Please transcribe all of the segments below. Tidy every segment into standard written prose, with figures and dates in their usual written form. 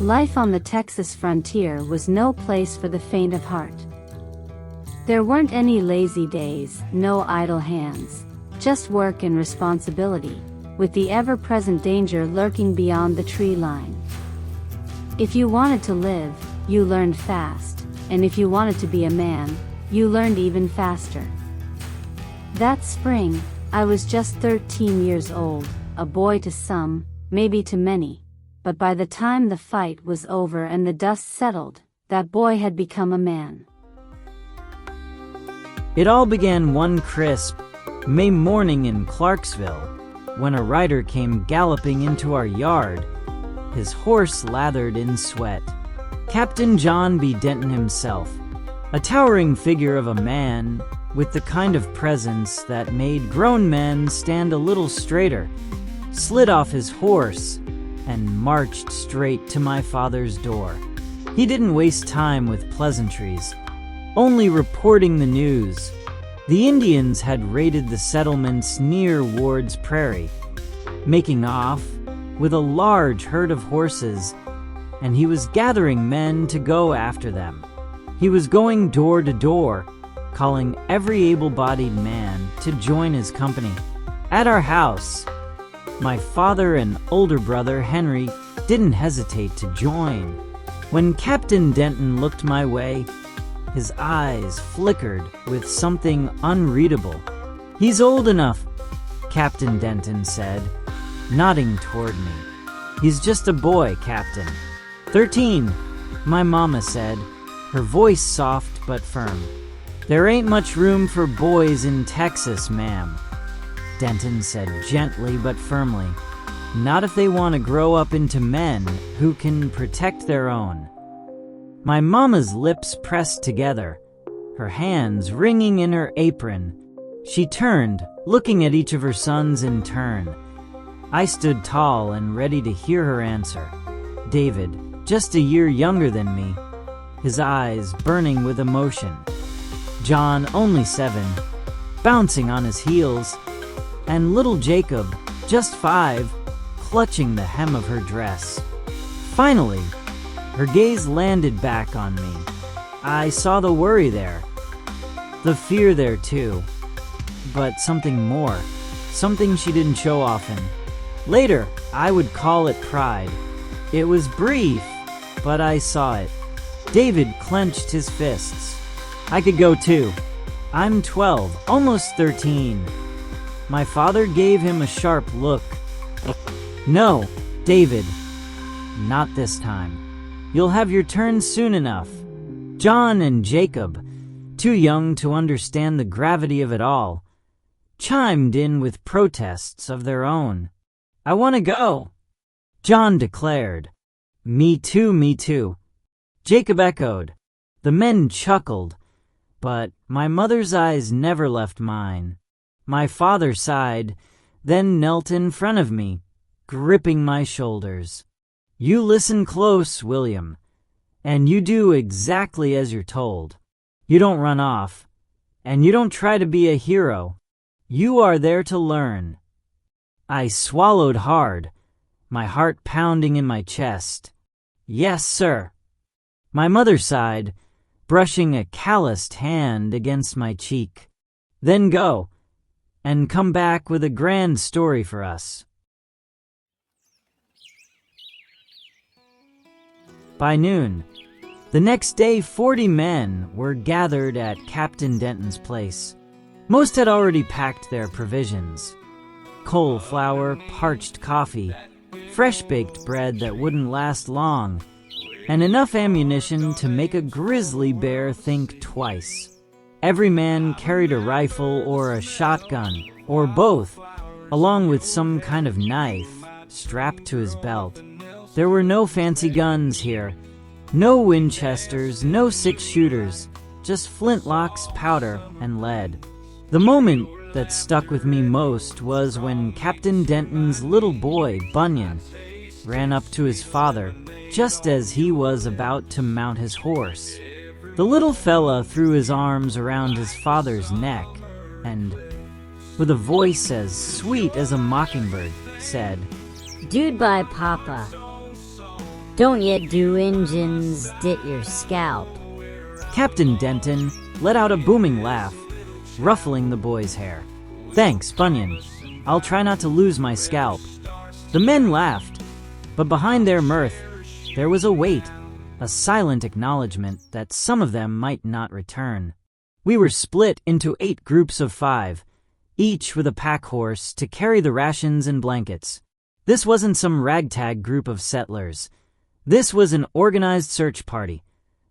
Life on the Texas frontier was no place for the faint of heart. There weren't any lazy days, no idle hands, just work and responsibility, with the ever-present danger lurking beyond the tree line. If you wanted to live, you learned fast, and if you wanted to be a man, you learned even faster. That spring, I was just 13 years old, a boy to some, maybe to many. But by the time the fight was over and the dust settled, that boy had become a man. It all began one crisp May morning in Clarksville, when a rider came galloping into our yard, his horse lathered in sweat. Captain John B. Denton himself, a towering figure of a man with the kind of presence that made grown men stand a little straighter, slid off his horse and marched straight to my father's door. He didn't waste time with pleasantries, only reporting the news. The Indians had raided the settlements near Ward's Prairie, making off with a large herd of horses, and he was gathering men to go after them. He was going door to door, calling every able-bodied man to join his company. At our house, my father and older brother Henry didn't hesitate to join. When Captain Denton looked my way, his eyes flickered with something unreadable. "He's old enough," Captain Denton said, nodding toward me. "He's just a boy, Captain." 13, my mama said, her voice soft but firm. "There ain't much room for boys in Texas, ma'am," Denton said gently but firmly. "Not if they want to grow up into men who can protect their own." My mama's lips pressed together, her hands wringing in her apron. She turned, looking at each of her sons in turn. I stood tall and ready to hear her answer. David, just a year younger than me, his eyes burning with emotion. John, only 7, bouncing on his heels, and little Jacob, just 5, clutching the hem of her dress. Finally, her gaze landed back on me. I saw the worry there, the fear there too, but something more, something she didn't show often. Later, I would call it pride. It was brief, but I saw it. David clenched his fists. I could go too. I'm 12, almost 13. My father gave him a sharp look. "No, David, not this time. You'll have your turn soon enough." John and Jacob, too young to understand the gravity of it all, chimed in with protests of their own. "I want to go," John declared. Me too," Jacob echoed. The men chuckled, but my mother's eyes never left mine. My father sighed, then knelt in front of me, gripping my shoulders. "You listen close, William, and you do exactly as you're told. You don't run off, and you don't try to be a hero. You are there to learn." I swallowed hard, my heart pounding in my chest. "Yes, sir." My mother sighed, brushing a calloused hand against my cheek. "Then go, and come back with a grand story for us." By noon, the next day 40 men were gathered at Captain Denton's place. Most had already packed their provisions. Coal flour, parched coffee, fresh-baked bread that wouldn't last long, and enough ammunition to make a grizzly bear think twice. Every man carried a rifle or a shotgun, or both, along with some kind of knife strapped to his belt. There were no fancy guns here, no Winchesters, no 6-shooters, just flintlocks, powder, and lead. The moment that stuck with me most was when Captain Denton's little boy, Bunyan, ran up to his father just as he was about to mount his horse. The little fella threw his arms around his father's neck and, with a voice as sweet as a mockingbird, said, "Dude by Papa." Don't yet do engines dit your scalp. Captain Denton let out a booming laugh, ruffling the boy's hair. Thanks, Bunyan. I'll try not to lose my scalp. The men laughed, but behind their mirth, there was a weight, a silent acknowledgement that some of them might not return. We were split into 8 groups of 5, each with a pack horse to carry the rations and blankets. This wasn't some ragtag group of settlers. This was an organized search party,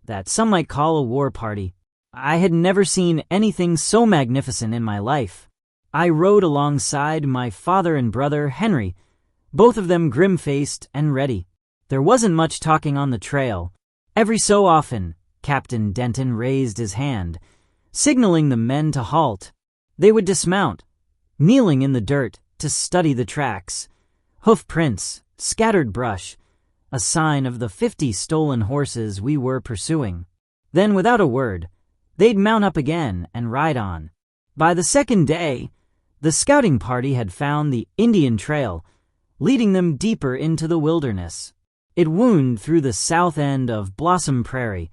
that some might call a war party. I had never seen anything so magnificent in my life. I rode alongside my father and brother, Henry, both of them grim-faced and ready. There wasn't much talking on the trail. Every so often, Captain Denton raised his hand, signaling the men to halt. They would dismount, kneeling in the dirt to study the tracks. Hoof prints, scattered brush, a sign of the 50 stolen horses we were pursuing. Then, without a word, they'd mount up again and ride on. By the second day, the scouting party had found the Indian Trail, leading them deeper into the wilderness. It wound through the south end of Blossom Prairie,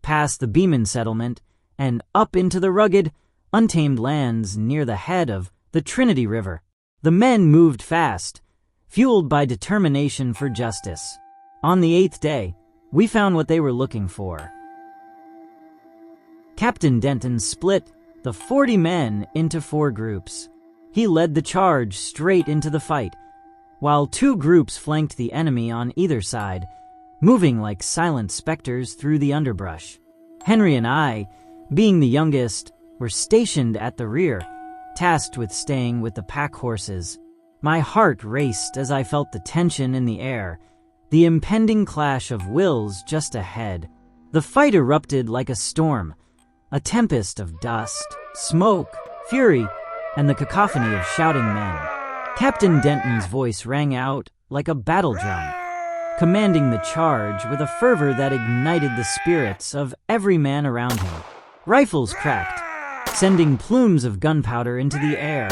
past the Beeman settlement, and up into the rugged, untamed lands near the head of the Trinity River. The men moved fast, fueled by determination for justice. On the 8th day, we found what they were looking for. Captain Denton split the 40 men into 4 groups. He led the charge straight into the fight, while 2 groups flanked the enemy on either side, moving like silent specters through the underbrush. Henry and I, being the youngest, were stationed at the rear, tasked with staying with the pack horses. My heart raced as I felt the tension in the air, the impending clash of wills just ahead. The fight erupted like a storm, a tempest of dust, smoke, fury, and the cacophony of shouting men. Captain Denton's voice rang out like a battle drum, commanding the charge with a fervor that ignited the spirits of every man around him. Rifles cracked, sending plumes of gunpowder into the air,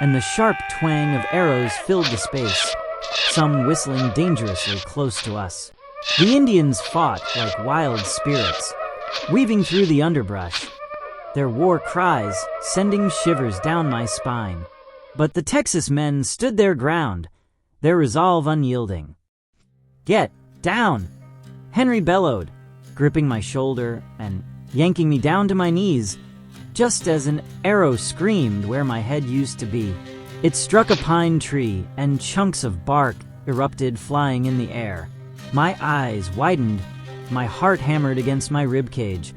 and the sharp twang of arrows filled the space, some whistling dangerously close to us. The Indians fought like wild spirits, weaving through the underbrush, their war cries sending shivers down my spine. But the Texas men stood their ground, their resolve unyielding. "Get down!" Henry bellowed, gripping my shoulder and yanking me down to my knees, just as an arrow screamed where my head used to be. It struck a pine tree, and chunks of bark erupted, flying in the air. My eyes widened, my heart hammered against my ribcage,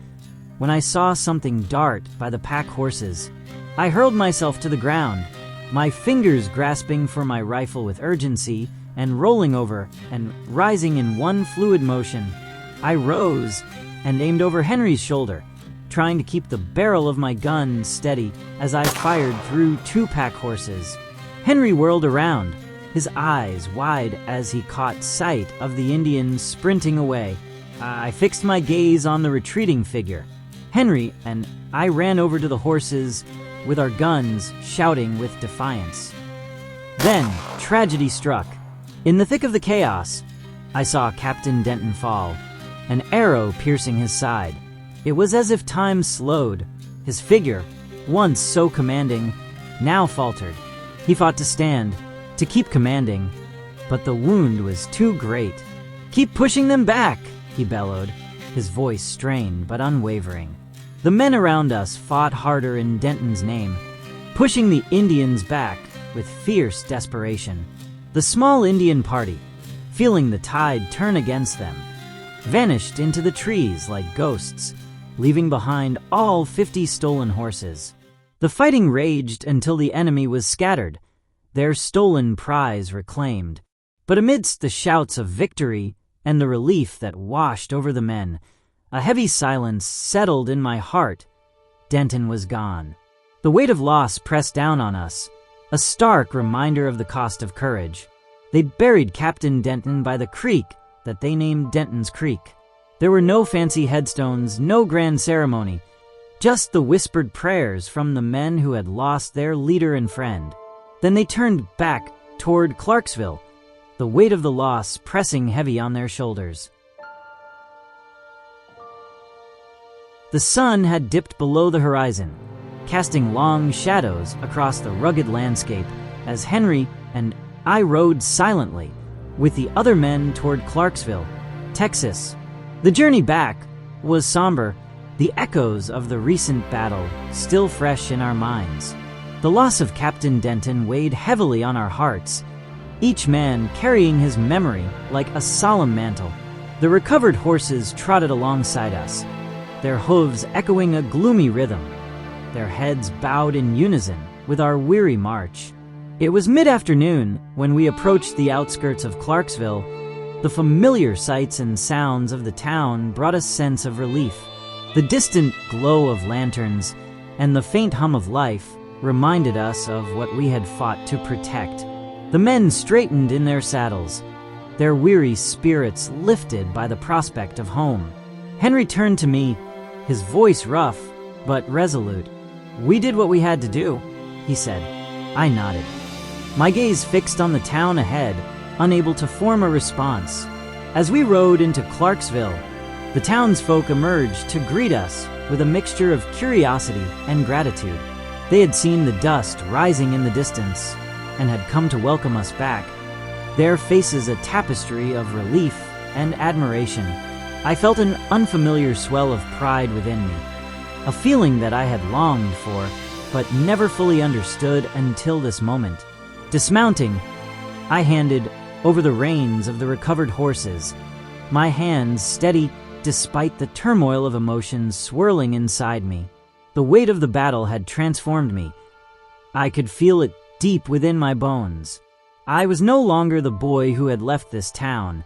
when I saw something dart by the pack horses. I hurled myself to the ground, my fingers grasping for my rifle with urgency, and rolling over and rising in one fluid motion. I rose and aimed over Henry's shoulder, trying to keep the barrel of my gun steady as I fired through 2 pack horses. Henry whirled around, his eyes wide as he caught sight of the Indians sprinting away. I fixed my gaze on the retreating figure. Henry and I ran over to the horses with our guns shouting with defiance. Then, tragedy struck. In the thick of the chaos, I saw Captain Denton fall, an arrow piercing his side. It was as if time slowed. His figure, once so commanding, now faltered. He fought to stand, to keep commanding, but the wound was too great. "Keep pushing them back," he bellowed, his voice strained but unwavering. The men around us fought harder in Denton's name, pushing the Indians back with fierce desperation. The small Indian party, feeling the tide turn against them, vanished into the trees like ghosts, leaving behind all 50 stolen horses. The fighting raged until the enemy was scattered, their stolen prize reclaimed. But amidst the shouts of victory and the relief that washed over the men, a heavy silence settled in my heart. Denton was gone. The weight of loss pressed down on us, a stark reminder of the cost of courage. They'd buried Captain Denton by the creek that they named Denton's Creek. There were no fancy headstones, no grand ceremony, just the whispered prayers from the men who had lost their leader and friend. Then they turned back toward Clarksville, the weight of the loss pressing heavy on their shoulders. The sun had dipped below the horizon, casting long shadows across the rugged landscape as Henry and I rode silently with the other men toward Clarksville, Texas. The journey back was somber, the echoes of the recent battle still fresh in our minds. The loss of Captain Denton weighed heavily on our hearts, each man carrying his memory like a solemn mantle. The recovered horses trotted alongside us, their hooves echoing a gloomy rhythm, their heads bowed in unison with our weary march. It was mid-afternoon when we approached the outskirts of Clarksville. The familiar sights and sounds of the town brought a sense of relief. The distant glow of lanterns and the faint hum of life reminded us of what we had fought to protect. The men straightened in their saddles, their weary spirits lifted by the prospect of home. Henry turned to me, his voice rough but resolute. "We did what we had to do," he said. I nodded, my gaze fixed on the town ahead, unable to form a response. As we rode into Clarksville, the townsfolk emerged to greet us with a mixture of curiosity and gratitude. They had seen the dust rising in the distance and had come to welcome us back, their faces a tapestry of relief and admiration. I felt an unfamiliar swell of pride within me, a feeling that I had longed for but never fully understood until this moment. Dismounting, I handed over the reins of the recovered horses, my hands steady despite the turmoil of emotions swirling inside me. The weight of the battle had transformed me. I could feel it deep within my bones. I was no longer the boy who had left this town,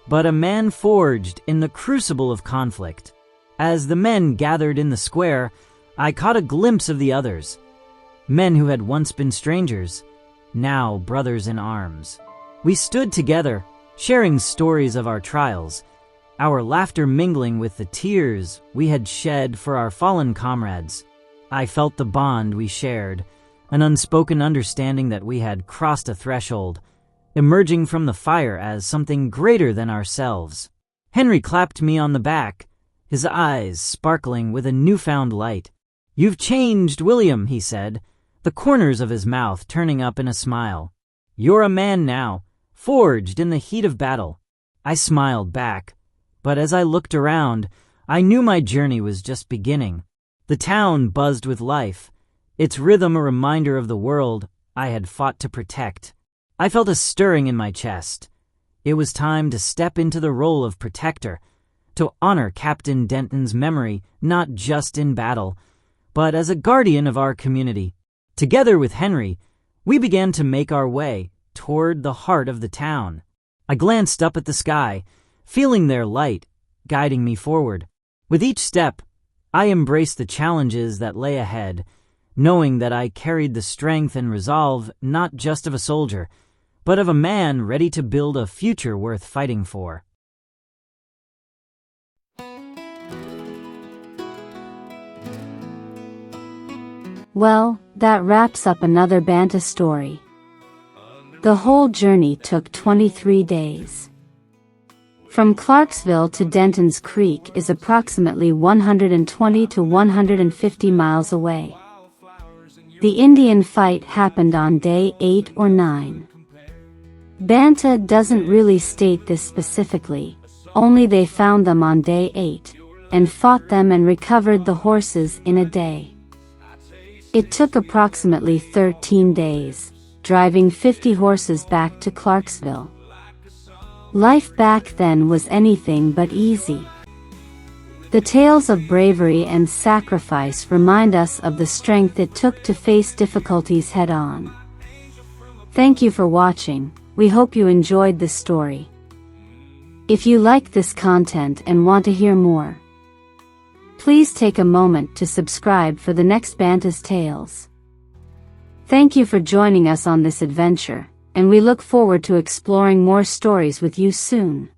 but a man forged in the crucible of conflict. As the men gathered in the square, I caught a glimpse of the others, men who had once been strangers, now brothers in arms. We stood together, sharing stories of our trials, our laughter mingling with the tears we had shed for our fallen comrades. I felt the bond we shared, an unspoken understanding that we had crossed a threshold, emerging from the fire as something greater than ourselves. Henry clapped me on the back, his eyes sparkling with a newfound light. "You've changed, William," he said, the corners of his mouth turning up in a smile. "You're a man now, forged in the heat of battle." I smiled back, but as I looked around, I knew my journey was just beginning. The town buzzed with life, its rhythm a reminder of the world I had fought to protect. I felt a stirring in my chest. It was time to step into the role of protector, to honor Captain Denton's memory not just in battle, but as a guardian of our community. Together with Henry, we began to make our way toward the heart of the town. I glanced up at the sky, feeling their light guiding me forward. With each step, I embraced the challenges that lay ahead, knowing that I carried the strength and resolve not just of a soldier, but of a man ready to build a future worth fighting for. Well, that wraps up another Banta story. The whole journey took 23 days. From Clarksville to Denton's Creek is approximately 120 to 150 miles away. The Indian fight happened on day 8 or 9. Banta doesn't really state this specifically, only they found them on day 8, and fought them and recovered the horses in a day. It took approximately 13 days, driving 50 horses back to Clarksville. Life back then was anything but easy. The tales of bravery and sacrifice remind us of the strength it took to face difficulties head-on. Thank you for watching. We hope you enjoyed this story. If you like this content and want to hear more, please take a moment to subscribe for the next Banta's Tales. Thank you for joining us on this adventure, and we look forward to exploring more stories with you soon.